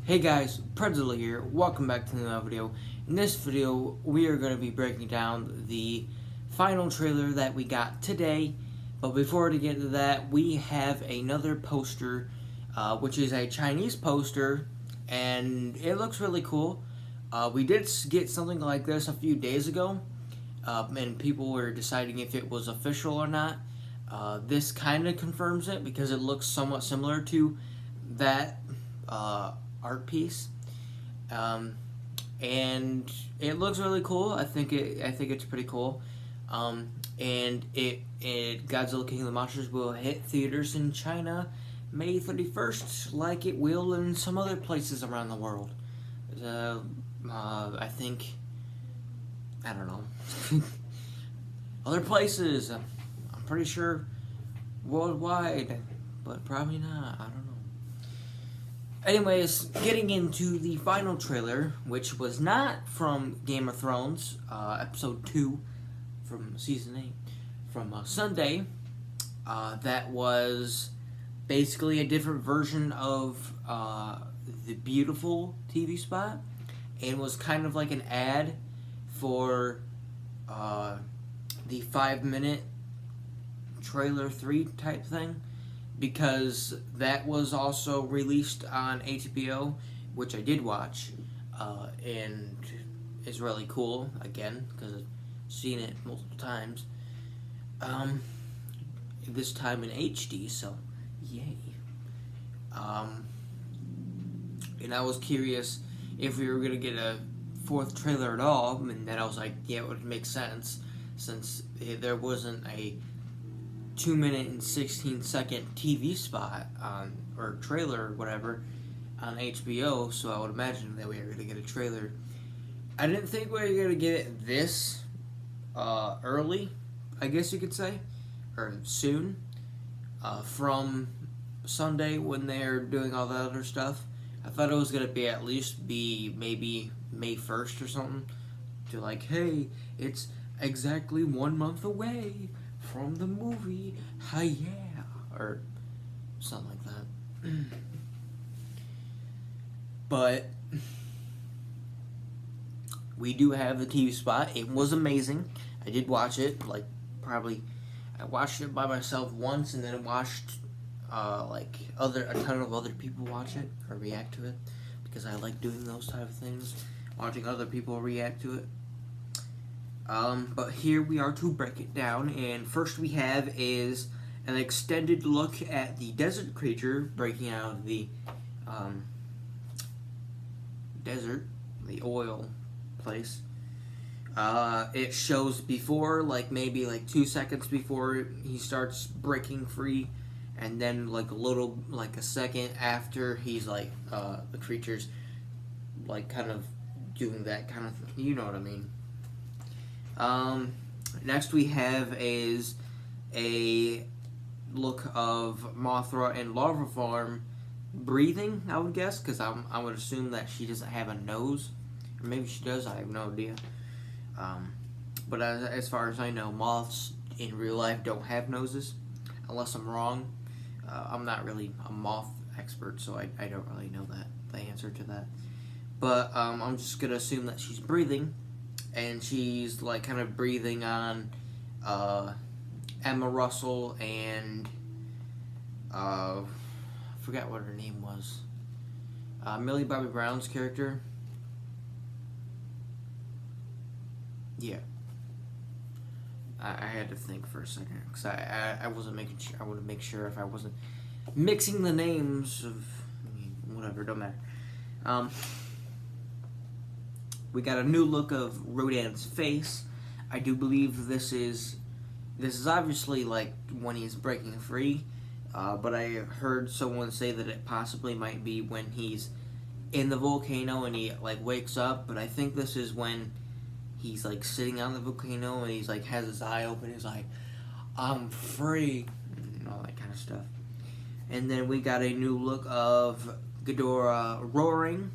Hey guys, Godzilla here. Welcome back to another video. In this video, we are going to be breaking down the final trailer that we got today. But before we get into that, we have another poster, which is a Chinese poster, and it looks really cool. We did get something like this a few days ago, and people were deciding if it was official or not. This kind of confirms it because it looks somewhat similar to that art piece, um, and it looks really cool. I think it's pretty cool. And it Godzilla King of the Monsters will hit theaters in China May 31st, like it will in some other places around the world. I think I don't know other places. I'm pretty sure worldwide, but probably not. I don't know. Anyways, getting into the final trailer, which was not from Game of Thrones, episode 2 from season 8, from Sunday. That was basically a different version of the Beautiful TV spot, and was kind of like an ad for the 5-minute trailer 3 type thing, because that was also released on HBO, which I did watch, and is really cool, again, because I've seen it multiple times, this time in HD, so yay. And I was curious if we were going to get a 4th trailer at all, and then I was like, yeah, it would make sense, since there wasn't a 2-minute and 16-second TV spot on, or trailer or whatever, on HBO, so I would imagine that we were going to get a trailer. I didn't think we were going to get it this early, I guess you could say, or soon, from Sunday when they're doing all that other stuff. I thought it was going to be at least maybe May 1st or something, to like, hey, it's exactly 1 month away from the movie, hi yeah, or something like that. But we do have the TV spot. It was amazing. I did watch it, I watched it by myself once, and then watched a ton of other people watch it or react to it, because I like doing those type of things, watching other people react to it. But here we are to break it down, and first we have is an extended look at the desert creature breaking out of the desert, the oil place. It shows before, maybe 2 seconds before he starts breaking free, and then a second after he's the creature's kind of doing that kind of thing. You know what I mean? Next we have is a look of Mothra and Larva Farm breathing, I would guess, because I would assume that she doesn't have a nose. Or maybe she does, I have no idea. But as far as I know, moths in real life don't have noses, unless I'm wrong. I'm not really a moth expert, so I don't really know the answer to that. But I'm just going to assume that she's breathing. And she's kind of breathing on Emma Russell and I forgot what her name was. Millie Bobby Brown's character. Yeah, I had to think for a second, because I wasn't making sure. I wanted to make sure if I wasn't mixing the names of, whatever, don't matter. We got a new look of Rodan's face. I do believe this is obviously when he's breaking free, but I heard someone say that it possibly might be when he's in the volcano and he wakes up. But I think this is when he's sitting on the volcano and he's has his eye open. He's like, I'm free, and all that kind of stuff. And then we got a new look of Ghidorah roaring,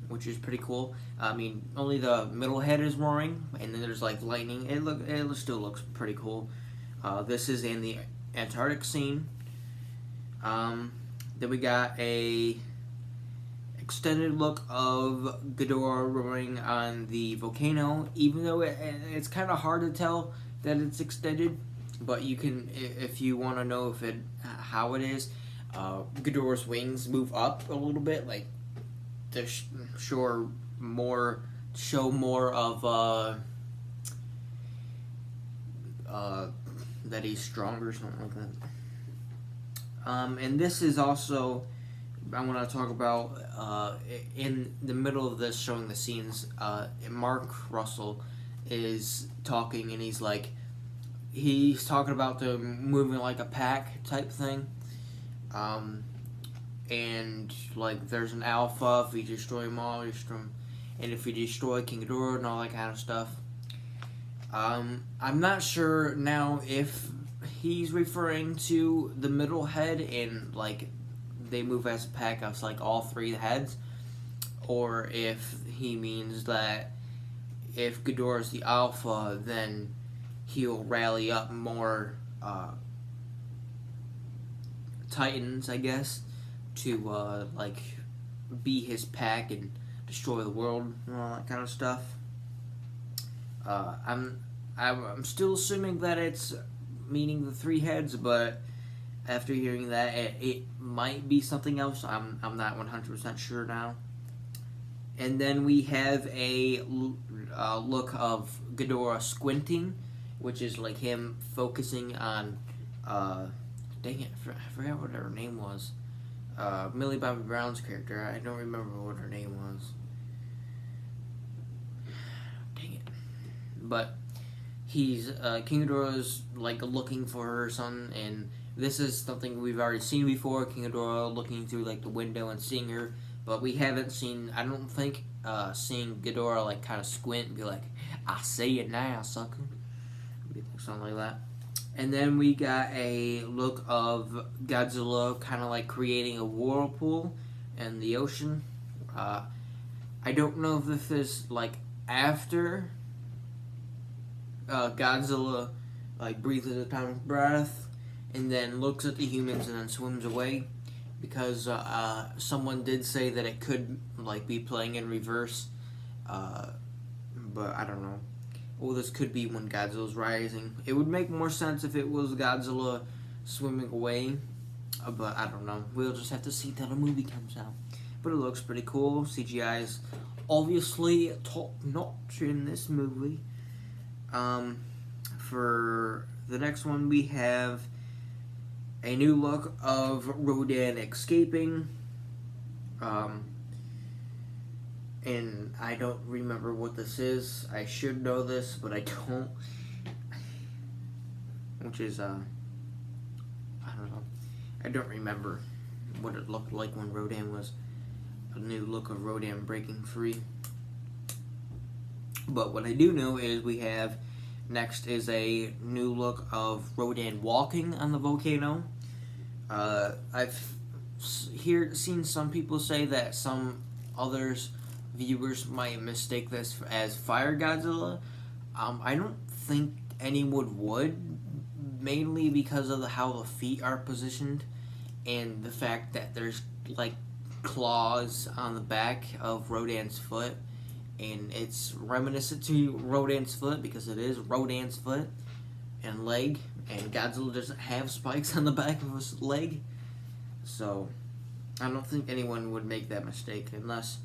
which is pretty cool. I mean, only the middle head is roaring, and then there's lightning. It still looks pretty cool. This is in the Antarctic scene. Then we got a extended look of Ghidorah roaring on the volcano, even though it's kind of hard to tell that it's extended, but you can, if you want to know if it how it is, Ghidorah's wings move up a little bit, like to show more of that he's stronger, something like that. And this is also, I want to talk about in the middle of this, showing the scenes. Mark Russell is talking, and he's talking about the moving like a pack type thing. And like there's an alpha. If you destroy them all, you destroy them. And if you destroy King Ghidorah and all that kind of stuff. I'm not sure now if he's referring to the middle head and like they move as a pack of like all three heads, or if he means that if Ghidorah's the alpha, then he'll rally up more Titans, I guess, to like be his pack and destroy the world and all that kind of stuff. I'm still assuming that it's meaning the three heads, but after hearing that, it might be something else. I'm not 100% sure now. And then we have a look of Ghidorah squinting, which is like him focusing on, dang it, I forgot what her name was. Millie Bobby Brown's character. I don't remember what her name was. Dang it. But he's, King Ghidorah's like looking for her son, and this is something we've already seen before. King Ghidorah looking through like the window and seeing her, but we haven't seen, I don't think, seeing Ghidorah like kind of squint and be like, I see it now, sucker. Something like that. And then we got a look of Godzilla kind of like creating a whirlpool in the ocean. I don't know if this is like after Godzilla like breathes a atomic breath and then looks at the humans and then swims away, because someone did say that it could like be playing in reverse, but I don't know. Well, this could be when Godzilla's rising. It would make more sense if it was Godzilla swimming away, but I don't know. We'll just have to see till the movie comes out. But it looks pretty cool. CGI is obviously top notch in this movie. For the next one, we have a new look of Rodan escaping. And I don't remember what this is. I should know this, but I don't. Which is, I don't know. I don't remember what it looked like when Rodan was a new look of Rodan breaking free. But what I do know is we have next is a new look of Rodan walking on the volcano. I've seen some people say that some viewers might mistake this as Fire Godzilla. I don't think anyone would, mainly because of how the feet are positioned and the fact that there's like claws on the back of Rodan's foot, and it's reminiscent to Rodan's foot because it is Rodan's foot and leg, and Godzilla doesn't have spikes on the back of his leg, so I don't think anyone would make that mistake unless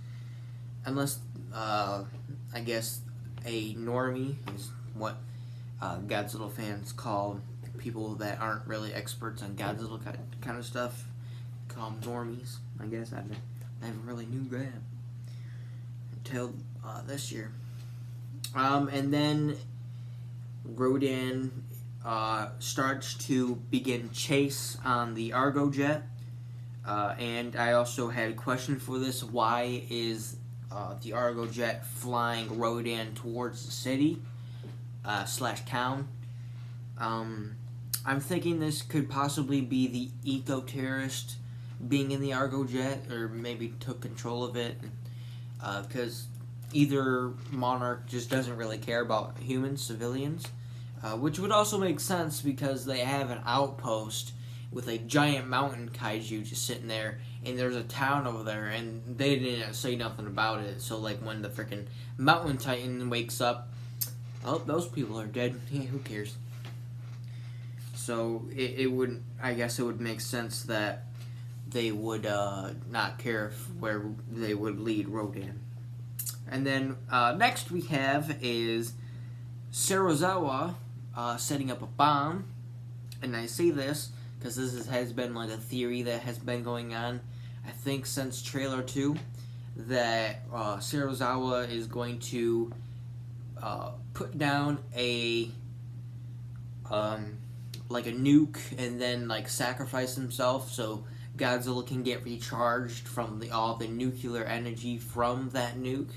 I guess a normie is what Godzilla fans call people that aren't really experts on Godzilla kind of stuff. Call them normies, I guess. I never really knew that until this year. And then Rodan starts to begin chase on the Argo jet. And I also had a question for this. Why is the Argo jet flying Rodan towards the city / town? I'm thinking this could possibly be the eco-terrorist being in the Argo jet, or maybe took control of it, because either monarch just doesn't really care about humans, civilians, which would also make sense because they have an outpost with a giant mountain kaiju just sitting there, and there's a town over there, and they didn't say nothing about it. So like when the freaking Mountain Titan wakes up, oh, those people are dead. Yeah, who cares? So it would, I guess it would make sense that they would not care where they would lead Rodan. And then next we have is Serizawa setting up a bomb. And I say this because has been like a theory that has been going on, I think, since trailer 2, that Serizawa is going to put down a like a nuke and then like sacrifice himself so Godzilla can get recharged from all the nuclear energy from that nuke.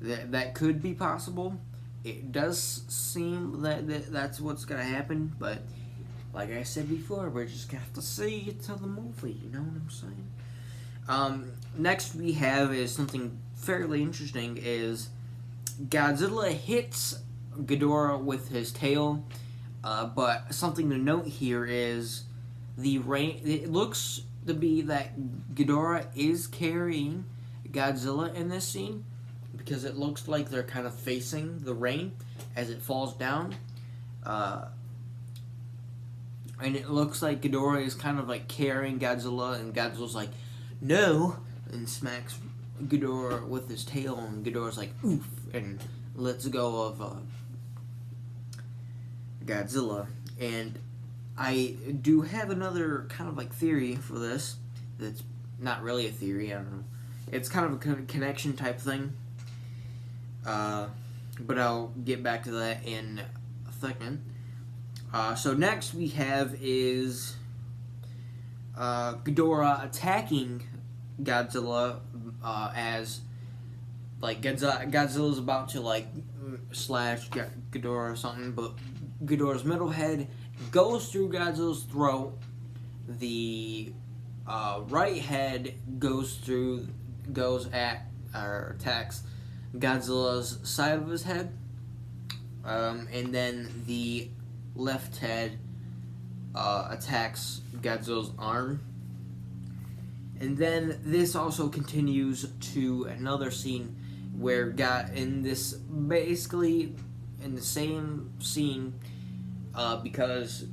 That could be possible. It does seem that that's what's gonna happen, but like I said before, we're just gonna have to see it till the movie. You know what I'm saying? Next we have is something fairly interesting. Is Godzilla hits Ghidorah with his tail, but something to note here is the rain. It looks to be that Ghidorah is carrying Godzilla in this scene, because it looks like they're kind of facing the rain as it falls down. And it looks like Ghidorah is kind of like carrying Godzilla, and Godzilla's like, no, and smacks Ghidorah with his tail, and Ghidorah's like, oof, and lets go of Godzilla. And I do have another kind of like theory for this that's not really a theory, I don't know. It's kind of a connection type thing. But I'll get back to that in a second. So next we have is Ghidorah attacking Godzilla as like Godzilla's about to like slash Ghidorah or something, but Ghidorah's middle head goes through Godzilla's throat. The right head attacks Godzilla's side of his head, and then the left head attacks Godzilla's arm. And then this also continues to another scene where basically in the same scene, because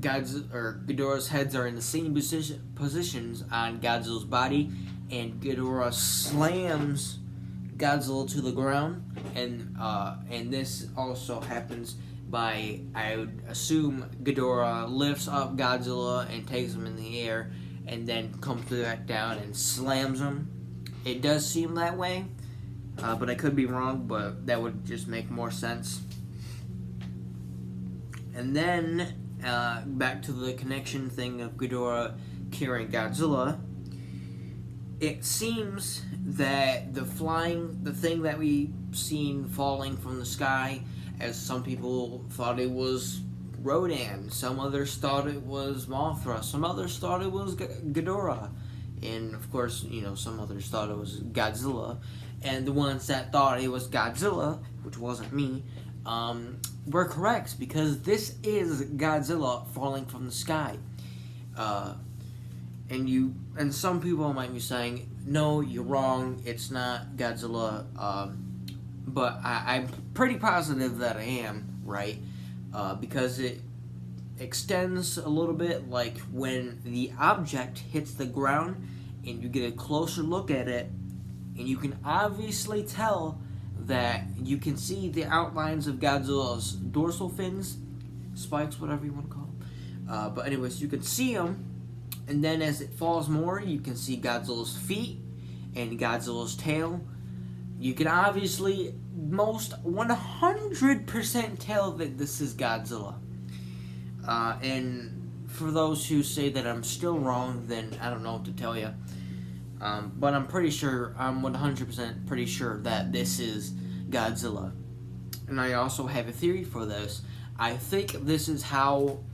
Ghidorah's heads are in the same positions on Godzilla's body, and Ghidorah slams Godzilla to the ground, and this also happens by, I would assume, Ghidorah lifts up Godzilla and takes him in the air, and then comes back down and slams him. It does seem that way, but I could be wrong, but that would just make more sense. And then, back to the connection thing of Ghidorah carrying Godzilla, it seems that the thing that we seen falling from the sky, as some people thought it was Rodan, some others thought it was Mothra, some others thought it was Ghidorah, and of course, some others thought it was Godzilla, and the ones that thought it was Godzilla, which wasn't me, were correct, because this is Godzilla falling from the sky. And some people might be saying, no, you're wrong, it's not Godzilla, but I'm pretty positive that I am right, because it extends a little bit, like when the object hits the ground and you get a closer look at it, and you can obviously tell that you can see the outlines of Godzilla's dorsal fins, spikes, whatever you want to call them. But anyways, you can see them, and then as it falls more, you can see Godzilla's feet and Godzilla's tail. You can obviously most 100% tell that this is Godzilla. And for those who say that I'm still wrong, then I don't know what to tell you. But I'm 100% pretty sure that this is Godzilla. And I also have a theory for this. I think this is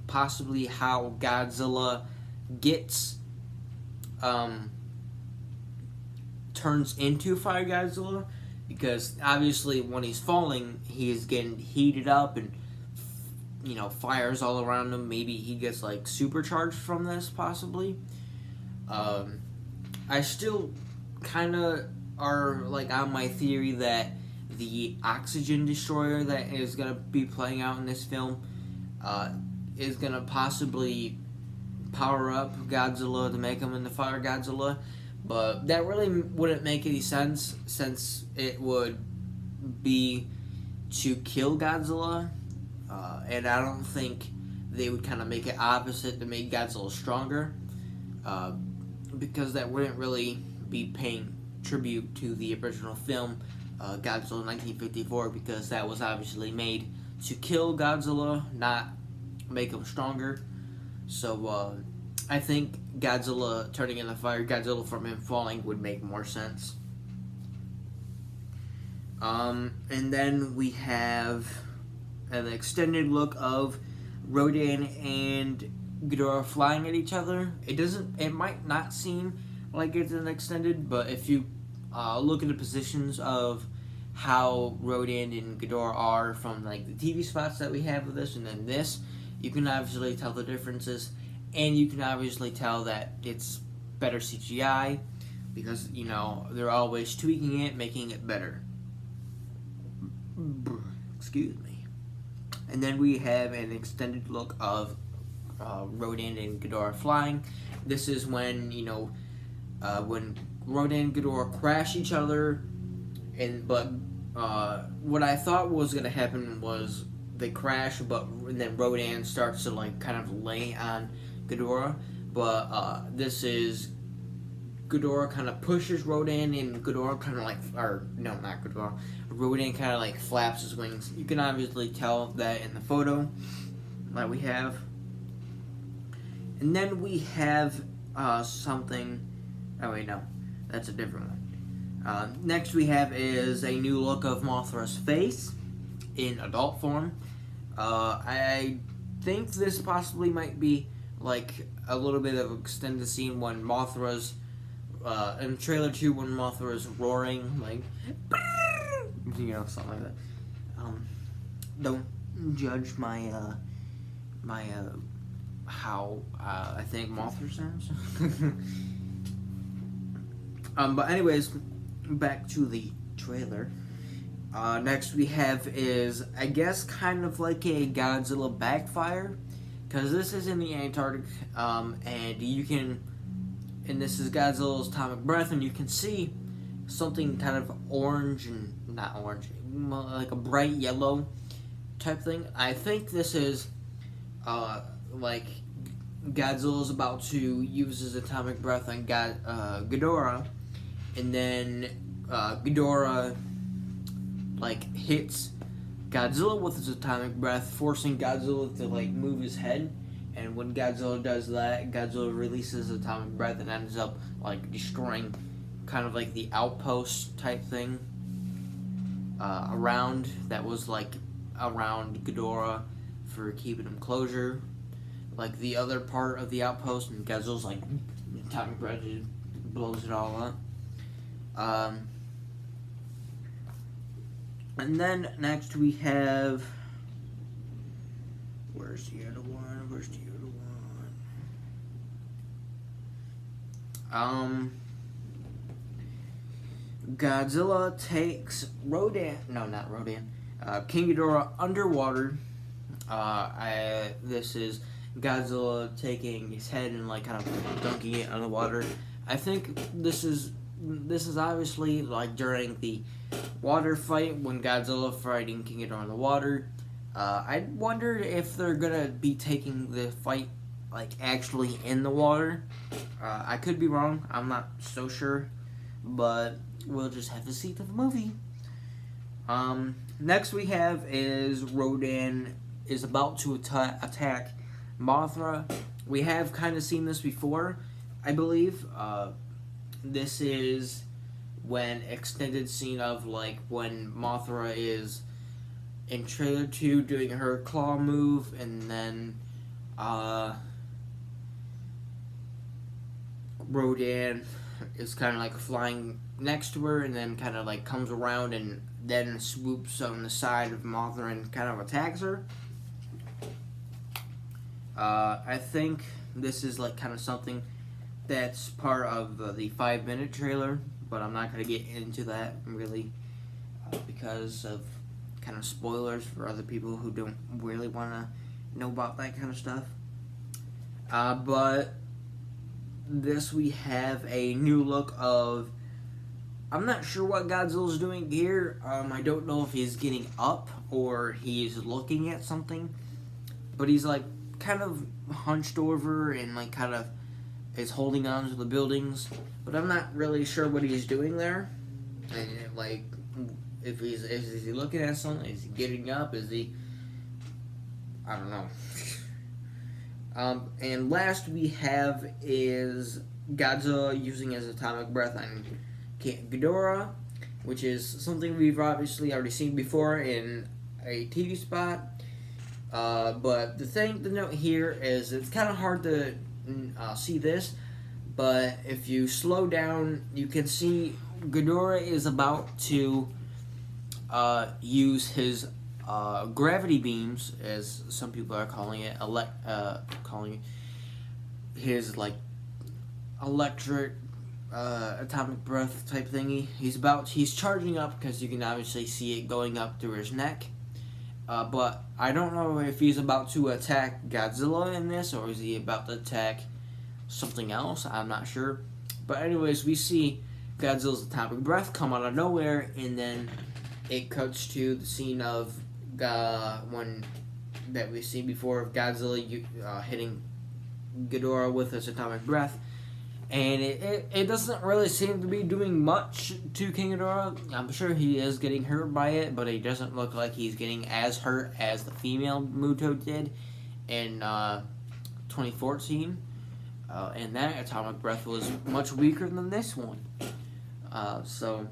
possibly how Godzilla gets, turns into Fire Godzilla, because obviously when he's falling, he is getting heated up and fires all around him. Maybe he gets like supercharged from this, possibly. I still kind of are like on my theory that the oxygen destroyer that is gonna be playing out in this film is gonna possibly power up Godzilla to make him into Fire Godzilla, but that really wouldn't make any sense since it would be to kill Godzilla, and I don't think they would kind of make it opposite to make Godzilla stronger, because that wouldn't really be paying tribute to the original film, Godzilla 1954, because that was obviously made to kill Godzilla, not make him stronger. So I think Godzilla turning into Fire Godzilla from him falling would make more sense. And then we have an extended look of Rodan and Ghidorah flying at each other. It might not seem like it's an extended, but if you look at the positions of how Rodan and Ghidorah are from like the TV spots that we have with this and then this, you can obviously tell the differences, and you can obviously tell that it's better CGI because they're always tweaking it, making it better. Excuse me. And then we have an extended look of Rodan and Ghidorah flying. This is when when Rodan and Ghidorah crash each other, but what I thought was gonna happen was they crash, and then Rodan starts to like kind of lay on Ghidorah, but this is Ghidorah kind of pushes Rodan, and Ghidorah kind of like, or no, not Ghidorah, Rodan kind of like flaps his wings. You can obviously tell that in the photo that we have. And then we have something, oh wait, no, that's a different one. Next we have is a new look of Mothra's face in adult form. I think this possibly might be like a little bit of extended scene when Mothra's in trailer 2 when Mothra is roaring, like, something like that. Don't judge my how I think Mothra sounds. But anyways, back to the trailer. Next we have is, I guess, kind of like a Godzilla backfire, because this is in the Antarctic, and you can, and this is Godzilla's atomic breath, and you can see something kind of orange, and not orange, like a bright yellow type thing. I think this is like Godzilla's about to use his atomic breath on Ghidorah, and then Ghidorah like hits Godzilla with his atomic breath, forcing Godzilla to like move his head. And when Godzilla does that, Godzilla releases atomic breath and ends up like destroying kind of like the outpost type thing around, that was like around Ghidorah for keeping him closure, like the other part of the outpost, and Godzilla's like atomic breath just blows it all up. And then next we have, where's the other one? Godzilla takes King Ghidorah underwater. This is Godzilla taking his head and like kind of dunking it underwater. I think this is obviously like during the water fight when Godzilla fighting King Ghidorah in the water. I wonder if they're gonna be taking the fight like actually in the water. I could be wrong. I'm not so sure, but we'll just have to see to the movie. Next we have is Rodan is about to attack Mothra. We have kind of seen this before, I believe. This is when extended scene of like when Mothra is in trailer 2 doing her claw move, and then Rodan is kind of like flying next to her, and then kind of like comes around and then swoops on the side of Mothra and kind of attacks her. I think this is like kind of something that's part of the 5-minute trailer, but I'm not going to get into that really because of kind of spoilers for other people who don't really want to know about that kind of stuff. But this we have a new look of, I'm not sure what Godzilla's doing here. I don't know if he's getting up or he's looking at something, but he's like kind of hunched over and like kind of is holding on to the buildings, but I'm not really sure what he's doing there. And like, is he looking at something? Is he getting up? Is he? I don't know. And last we have is Godzilla using his atomic breath on Ghidorah, which is something we've obviously already seen before in a TV spot. But the thing to note here is it's kind of hard to see this, but if you slow down, you can see Ghidorah is about to use his gravity beams, as some people are calling it, calling his like electric atomic breath type thingy. He's charging up because you can obviously see it going up through his neck. But I don't know if he's about to attack Godzilla in this, or is he about to attack something else. I'm not sure. But anyways, we see Godzilla's atomic breath come out of nowhere, and then it cuts to the scene of one that we've seen before of Godzilla hitting Ghidorah with his atomic breath. And it doesn't really seem to be doing much to King Ghidorah. I'm sure he is getting hurt by it, but he doesn't look like he's getting as hurt as the female Muto did in 2014. And that atomic breath was much weaker than this one. So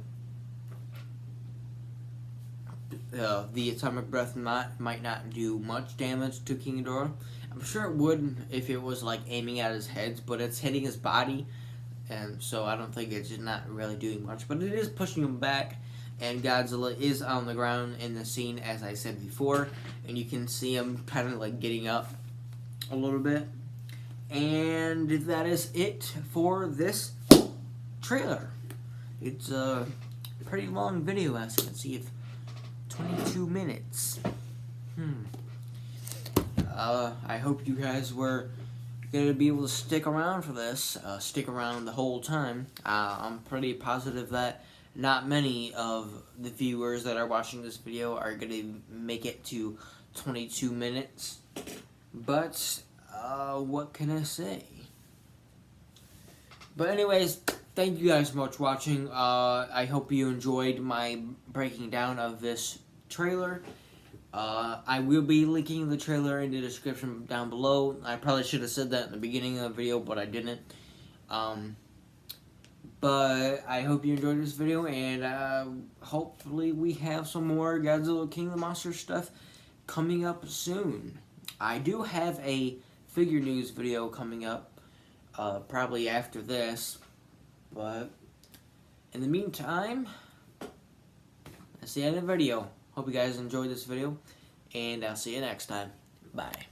the atomic breath might not do much damage to King Ghidorah. I'm sure it would if it was like aiming at his head, but it's hitting his body, and so I don't think it's not really doing much. But it is pushing him back, and Godzilla is on the ground in the scene, as I said before, and you can see him kind of like getting up a little bit. And that is it for this trailer. It's a pretty long video, as you can see. It's 22 minutes. I hope you guys were going to be able to stick around for this, stick around the whole time. I'm pretty positive that not many of the viewers that are watching this video are going to make it to 22 minutes, but what can I say? But anyways, thank you guys so much for watching. I hope you enjoyed my breaking down of this trailer. I will be linking the trailer in the description down below. I probably should have said that in the beginning of the video, but I didn't. But I hope you enjoyed this video, and hopefully we have some more Godzilla King of the Monsters stuff coming up soon. I do have a figure news video coming up, probably after this, but in the meantime, that's the end of the video. Hope you guys enjoyed this video, and I'll see you next time. Bye.